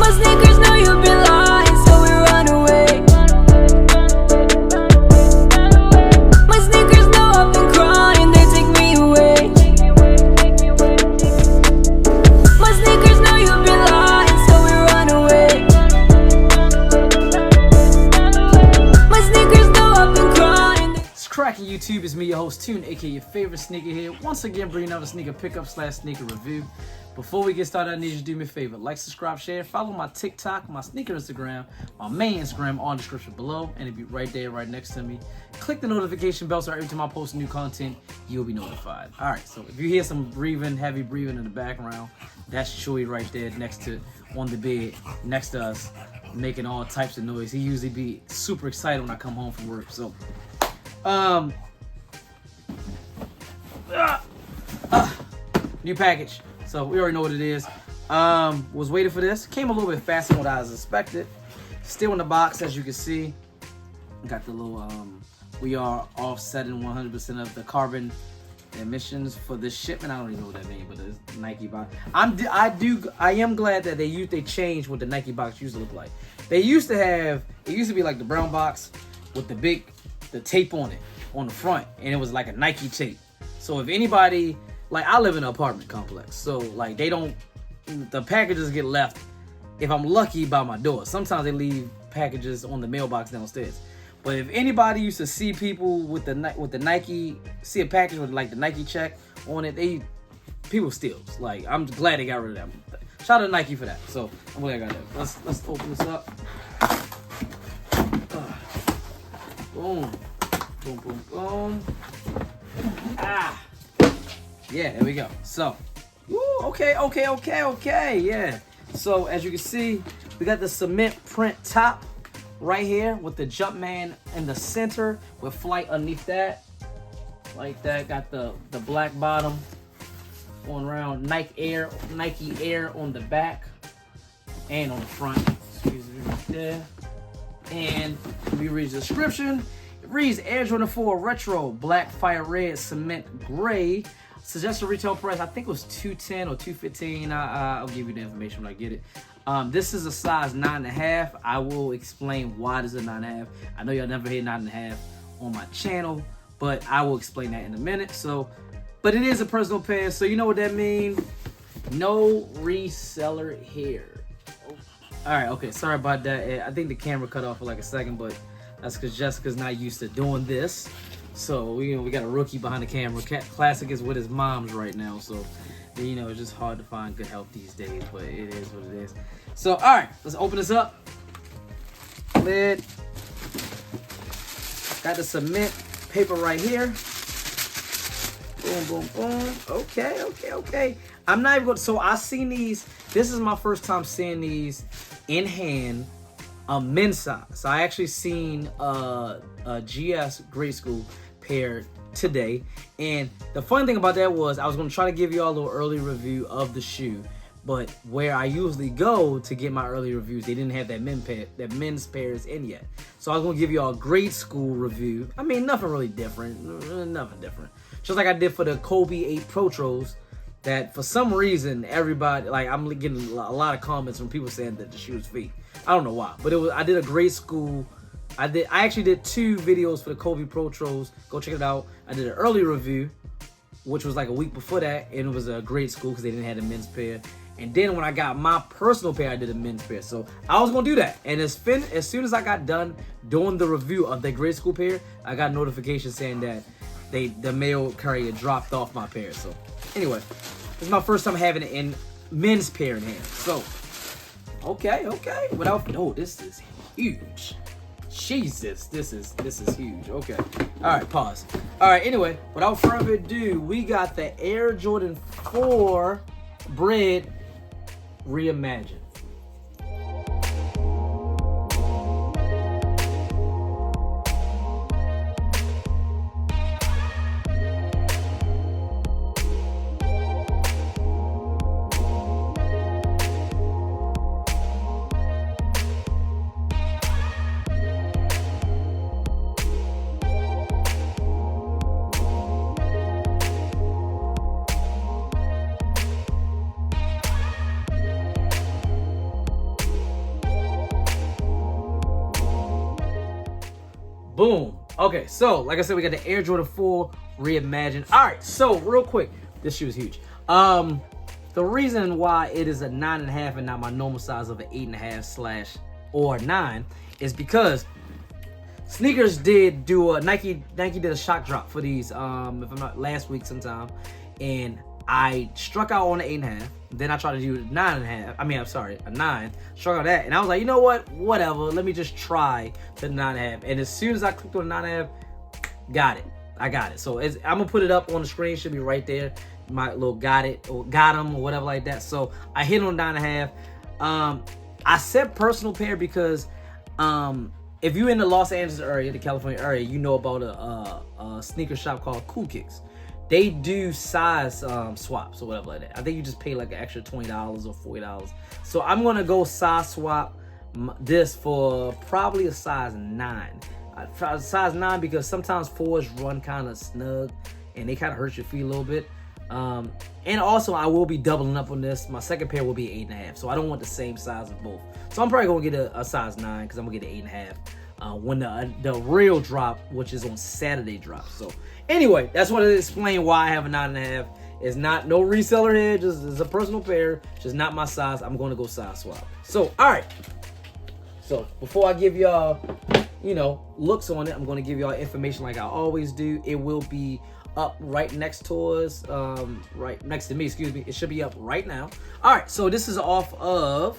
My sneakers know you've been lying, so we run away. My sneakers know I've been crying, they take me away. My sneakers know you've been lying, so we run away. My sneakers know I've been crying. It's cracking YouTube. It's me, your host Tune, aka your favorite sneaker here. Once again, bringing out a sneaker pickup / sneaker review. Before we get started, I need you to do me a favor. Like, subscribe, share, follow my TikTok, my sneaker Instagram, my main Instagram on the description below, and it'll be right there, right next to me. Click the notification bell so every time I post new content, you'll be notified. Alright, so if you hear some breathing, heavy breathing in the background, that's Chewy right there next to, on the bed, next to us, making all types of noise. He usually be super excited when I come home from work, so, new package. So we already know what it is. Was waiting for this. Came a little bit faster than what I was expected. Still in the box, as you can see. Got the little, we are offsetting 100% of the carbon emissions for this shipment. I don't even know what that means, but it's Nike box. I am glad that they changed what the Nike box used to look like. They used to have, it used to be like the brown box with the tape on it, on the front, and it was like a Nike tape. So if anybody, like, I live in an apartment complex, so like the packages get left, if I'm lucky, by my door. Sometimes they leave packages on the mailbox downstairs. But if anybody used to see people with the Nike, see a package with like the Nike check on it, people steal. Like, I'm glad they got rid of that. Shout out to Nike for that. So I'm glad I got that. Let's open this up. Boom, boom, boom, boom. Yeah, there we go. So, okay, yeah. So, as you can see, we got the cement print top right here with the Jumpman in the center with Flight underneath that. Like that. Got the black bottom going around. Nike Air on the back and on the front. Excuse me, right there. And let me read the description. It reads Air Jordan 4 Retro Black Fire Red Cement Gray. Suggested retail price, I think it was $210 or $215. I'll give you the information when I get it. This is a size 9.5. I will explain why this is a 9.5. I know y'all never heard 9.5 on my channel, but I will explain that in a minute. So, but it is a personal pair, so you know what that means. No reseller here. All right, okay, sorry about that. I think the camera cut off for like a second, but that's because Jessica's not used to doing this. So we got a rookie behind the camera. Classic is with his mom's right now, so it's just hard to find good help these days, but it is what it is. So all right, let's open this up. Lid. Got the cement paper right here. Boom, boom, boom. Okay. I'm not even going to, so I seen these. This is my first time seeing these in hand. Men's size. So I actually seen a GS grade school pair today, and the funny thing about that was I was going to try to give you all a little early review of the shoe, but where I usually go to get my early reviews, they didn't have that men's pairs in yet. So I was going to give you all a grade school review. I mean, nothing really different, nothing different. Just like I did for the Kobe 8 Protros, that for some reason everybody, like, I'm getting a lot of comments from people saying that the shoe is fake. I don't know why, but I did a grade school. I actually did 2 videos for the Kobe Protros. Go check it out. I did an early review, which was like a week before that, and it was a grade school because they didn't have a men's pair. And then when I got my personal pair, I did a men's pair. So I was gonna do that. And as soon as I got done doing the review of the grade school pair, I got a notification saying that the mail carrier dropped off my pair. So anyway, this is my first time having it in men's pair in hand. So okay. This is huge. Jesus, this is huge. Okay. All right, pause. All right, anyway, without further ado, we got the Air Jordan 4 Bred Reimagined. Boom. Okay, so like I said, we got the Air Jordan 4 Reimagined. All right, so real quick, this shoe is huge. The reason why it is a 9.5 and not my normal size of an 8.5 / or 9 is because sneakers did do a Nike did a shock drop for these if I'm not last week sometime, and I struck out on the 8.5. Then I tried to do 9.5. I mean, I'm sorry, a 9. Struck out that, and I was like, you know what? Whatever. Let me just try to 9.5. And as soon as I clicked on 9.5, got it. I got it. So I'm gonna put it up on the screen. Should be right there. My little got it or got him or whatever like that. So I hit on 9.5. I said personal pair because if you're in the Los Angeles area, the California area, you know about a sneaker shop called Cool Kicks. They do size swaps or whatever like that. I think you just pay like an extra $20 or $40. So I'm gonna go size swap this for probably a size 9. Size 9 because sometimes 4s run kind of snug and they kind of hurt your feet a little bit. And also I will be doubling up on this. My second pair will be 8.5, so I don't want the same size of both. So I'm probably gonna get a size 9 because I'm gonna get an 8.5 when the real drop, which is on Saturday, drops. So anyway, that's what it explains why I have a 9.5. It's not no reseller here, just it's a personal pair, just not my size. I'm gonna go size swap. So all right. So before I give y'all, looks on it, I'm gonna give y'all information like I always do. It will be up right next to us, right next to me, excuse me. It should be up right now. All right, so this is off of,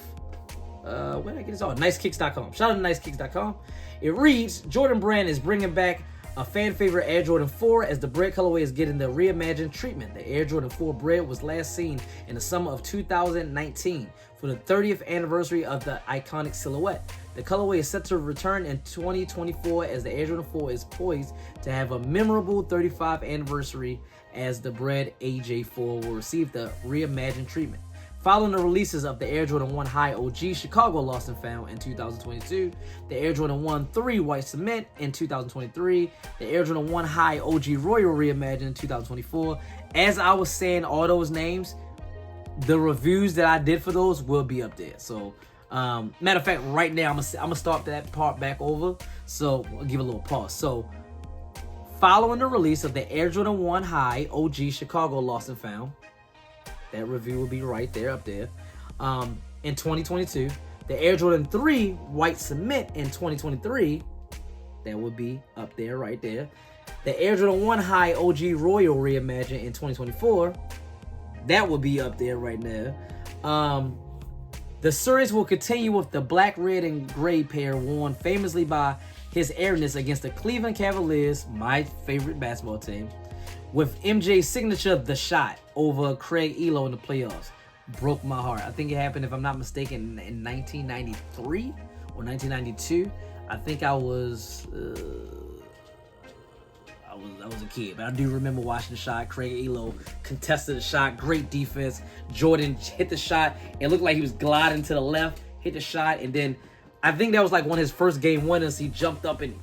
where did I get this off? Nicekicks.com. Shout out to Nicekicks.com. It reads, Jordan Brand is bringing back a fan favorite Air Jordan 4 as the Bred colorway is getting the reimagined treatment. The Air Jordan 4 Bred was last seen in the summer of 2019 for the 30th anniversary of the iconic silhouette. The colorway is set to return in 2024 as the Air Jordan 4 is poised to have a memorable 35th anniversary as the Bred AJ4 will receive the reimagined treatment. Following the releases of the Air Jordan 1 High OG Chicago Lost and Found in 2022, the Air Jordan 1 3 White Cement in 2023, the Air Jordan 1 High OG Royal Reimagined in 2024. As I was saying all those names, the reviews that I did for those will be up there. So, matter of fact, right now I'm gonna start that part back over. So I'll give a little pause. So, following the release of the Air Jordan 1 High OG Chicago Lost and Found, that review will be right there, up there. In 2022, the Air Jordan 3 White Cement in 2023, that would be up there, right there. The Air Jordan 1 High OG Royal Reimagined in 2024, that will be up there right now. The series will continue with the black, red, and gray pair worn famously by his airness against the Cleveland Cavaliers, my favorite basketball team, with MJ's signature The Shot over Craig Elo in the playoffs. Broke my heart. I think it happened, if I'm not mistaken, in 1993 or 1992. I think I was a kid, but I do remember watching the shot. Craig Elo contested the shot, great defense. Jordan hit the shot. It looked like he was gliding to the left, hit the shot, and then I think that was like one of his first game winners. He jumped up and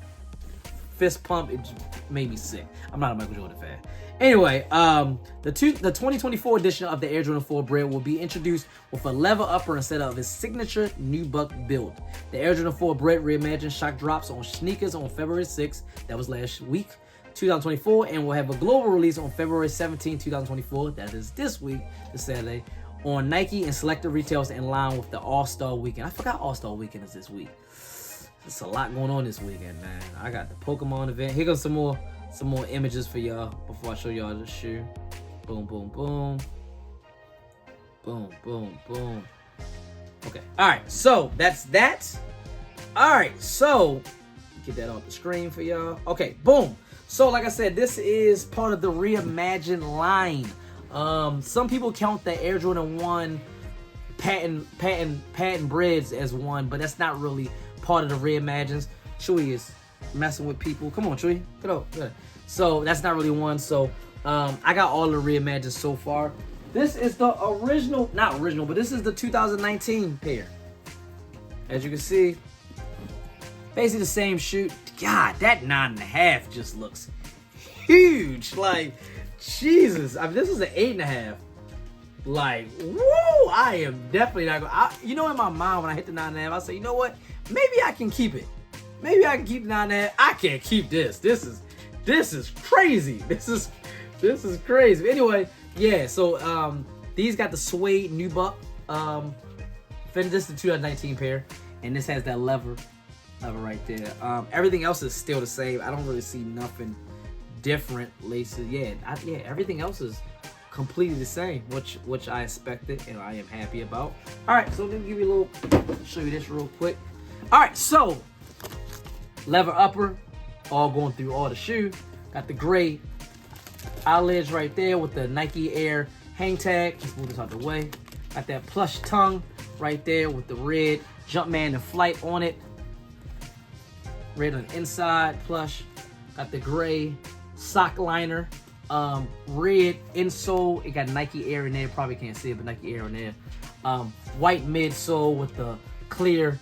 fist pump. It just made me sick. I'm not a Michael Jordan fan. Anyway, the 2024 edition of the Air Jordan 4 Bred will be introduced with a leather upper instead of his signature nubuck build. The Air Jordan 4 Bred Reimagined shock drops on sneakers on February 6th. That was last week, 2024, and will have a global release on February 17, 2024. That is this week, this Saturday, on Nike and selected retailers in line with the All-Star Weekend. I forgot All-Star Weekend is this week. There's a lot going on this weekend, man. I got the Pokemon event. Here goes some more images for y'all before I show y'all the shoe. Boom, boom, boom. Boom, boom, boom. Okay. All right. So that's that. All right. So get that off the screen for y'all. Okay. Boom. So like I said, this is part of the Reimagined line. Some people count the Air Jordan 1 patent Breds as one, but that's not really part of the Reimagines. Chewy is messing with people. Come on, Chewy. Get up. Good. So that's not really one. So I got all the Reimagines so far. This is the original, not original, but this is the 2019 pair. As you can see, basically the same shoe. God, that 9.5 just looks huge. Like, Jesus. I mean, this is an 8.5. Like, woo! I am definitely not going. In my mind when I hit the 9.5, I say, you know what? Maybe I can keep it. Maybe I can keep 9.5. I can't keep this. This is crazy. This is crazy. Anyway, yeah. So these got the suede nubuck. This is the 2019 pair, and this has that lever right there. Everything else is still the same. I don't really see nothing different. Laces, yeah, everything else is completely the same, which I expected, and I am happy about. All right, so let me give you a little, show you this real quick. All right, so lever upper, all going through all the shoe. Got the gray eyelids right there with the Nike Air hang tag. Just move this out the way. Got that plush tongue right there with the red Jumpman and Flight on it. Red on the inside, plush. Got the gray sock liner. Red insole. It got Nike Air in there. Probably can't see it, but Nike Air in there. White midsole with the clear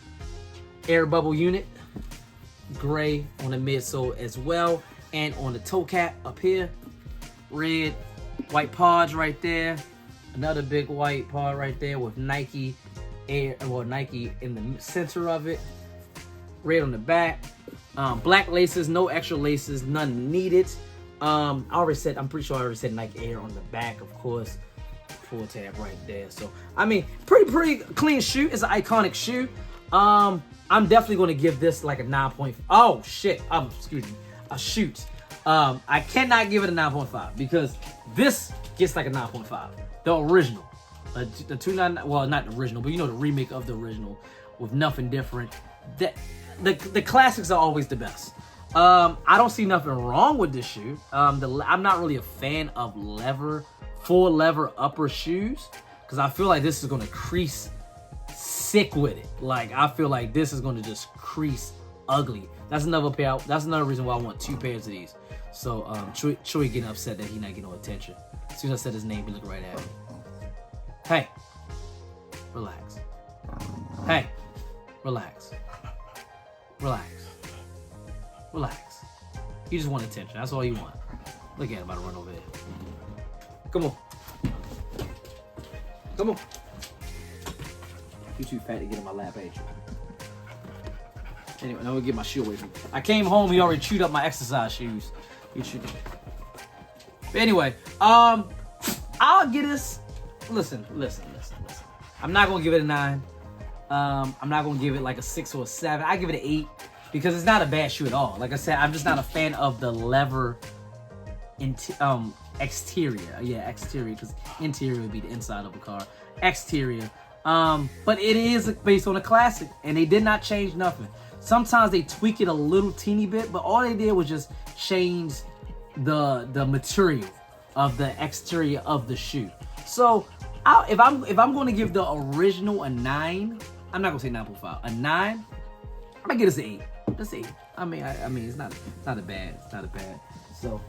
air bubble unit. Gray on the midsole as well. And on the toe cap up here, red, white pods right there. Another big white pod right there with Nike Air, or Nike in the center of it. Red on the back. Black laces, no extra laces, none needed. I'm pretty sure I already said Nike Air on the back, of course. Full tab right there. So, I mean, pretty clean shoe. It's an iconic shoe. I'm definitely going to give this like a 9.5. Oh, shit. Excuse me. A shoot. I cannot give it a 9.5 because this gets like a 9.5. The original. The 299, well, not the original, but you know, the remake of the original with nothing different. The classics are always the best. I don't see nothing wrong with this shoe. I'm not really a fan of full lever upper shoes because I feel like this is going to crease sick with it. Like, I feel like this is going to just crease ugly. That's another pair. That's another reason why I want 2 pairs of these. So, Chewy getting upset that he not getting no attention. As soon as I said his name, he looked right at me. Hey, relax. Hey, relax. Relax. Relax. You just want attention. That's all you want. Look at him about to run over there. Come on. Come on. You're too fat to get in my lap, ain't you? Anyway, now we'll get my shoe away from me. I came home, he already chewed up my exercise shoes. He chewed them. But anyway, I'll get this. Listen. I'm not gonna give it a 9. I'm not gonna give it like a 6 or a 7. I give it an 8 because it's not a bad shoe at all. Like I said, I'm just not a fan of the lever exterior. Yeah, exterior, because interior would be the inside of a car. Exterior. But it is based on a classic, and they did not change nothing. Sometimes they tweak it a little teeny bit, but all they did was just change the material of the exterior of the shoe. So if I'm going to give the original a 9, I'm not gonna say 9.5. A 9, I might get this an 8. That's 8. I mean, it's not a bad. So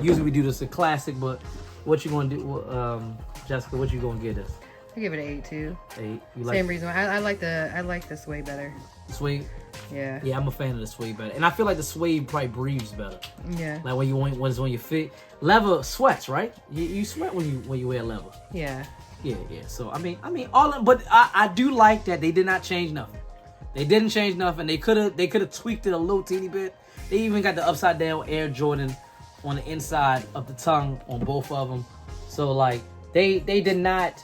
usually we do this a classic, but what you gonna do, Jessica? What you gonna get us? I give it an 8 too. 8. You Same reason. I like the suede better. Suede. Yeah. Yeah, I'm a fan of the suede better, and I feel like the suede probably breathes better. Yeah. Like when it's on your feet. Leather sweats, right? You sweat when you wear leather. Yeah. Yeah. So I mean, but I do like that they did not change nothing. They didn't change nothing. They could have tweaked it a little teeny bit. They even got the upside down Air Jordan on the inside of the tongue on both of them. So like they did not.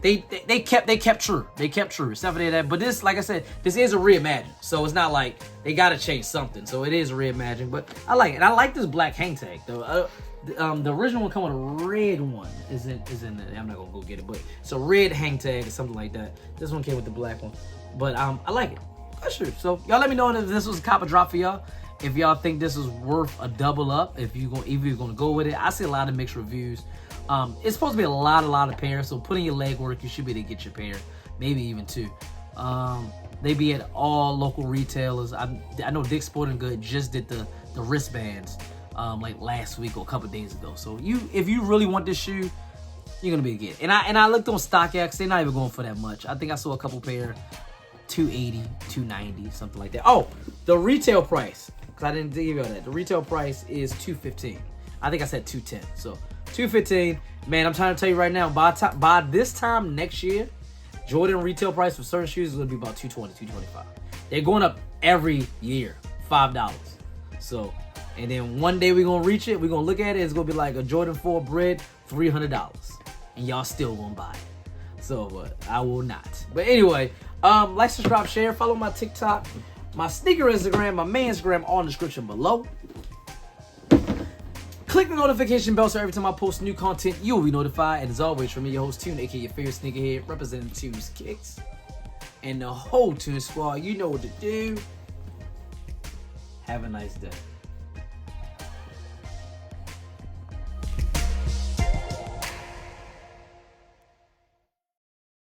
They kept true. They kept true. Except for that. But this, like I said, this is a reimagined. So it's not like they gotta change something. So it is a reimagined. But I like it. I like this black hang tag though. The original one coming with a red one is in there. I'm not gonna go get it, but it's a red hang tag or something like that. This one came with the black one. But I like it. That's true. So y'all let me know if this was a copper drop for y'all. If y'all think this is worth a double up, if you're gonna go with it. I see a lot of mixed reviews. It's supposed to be a lot of pairs, so put in your legwork, you should be able to get your pair, maybe even 2. They be at all local retailers. I know Dick's Sporting Goods just did the wristbands like last week or a couple days ago. So if you really want this shoe, you're gonna be able to get it. And I looked on StockX, they're not even going for that much. I think I saw a couple pair, $280, $290, something like that. Oh, the retail price, because I didn't give you all that. The retail price is $215. I think I said $210. So $215. Man, I'm trying to tell you right now, by this time next year, Jordan retail price for certain shoes is gonna be about $220, $225. They're going up every year, $5. So, and then one day we're gonna reach it. We're gonna look at it. It's gonna be like a Jordan 4 Bred, $300, and y'all still gonna buy it. So, I will not. But anyway, like, subscribe, share, follow my TikTok, my sneaker Instagram, my Man'sgram, all in the description below. Click the notification bell so every time I post new content, you will be notified. And as always, from me, your host, Tune, aka your favorite sneakerhead, representing Tune's Kicks. And the whole Tune Squad, you know what to do. Have a nice day.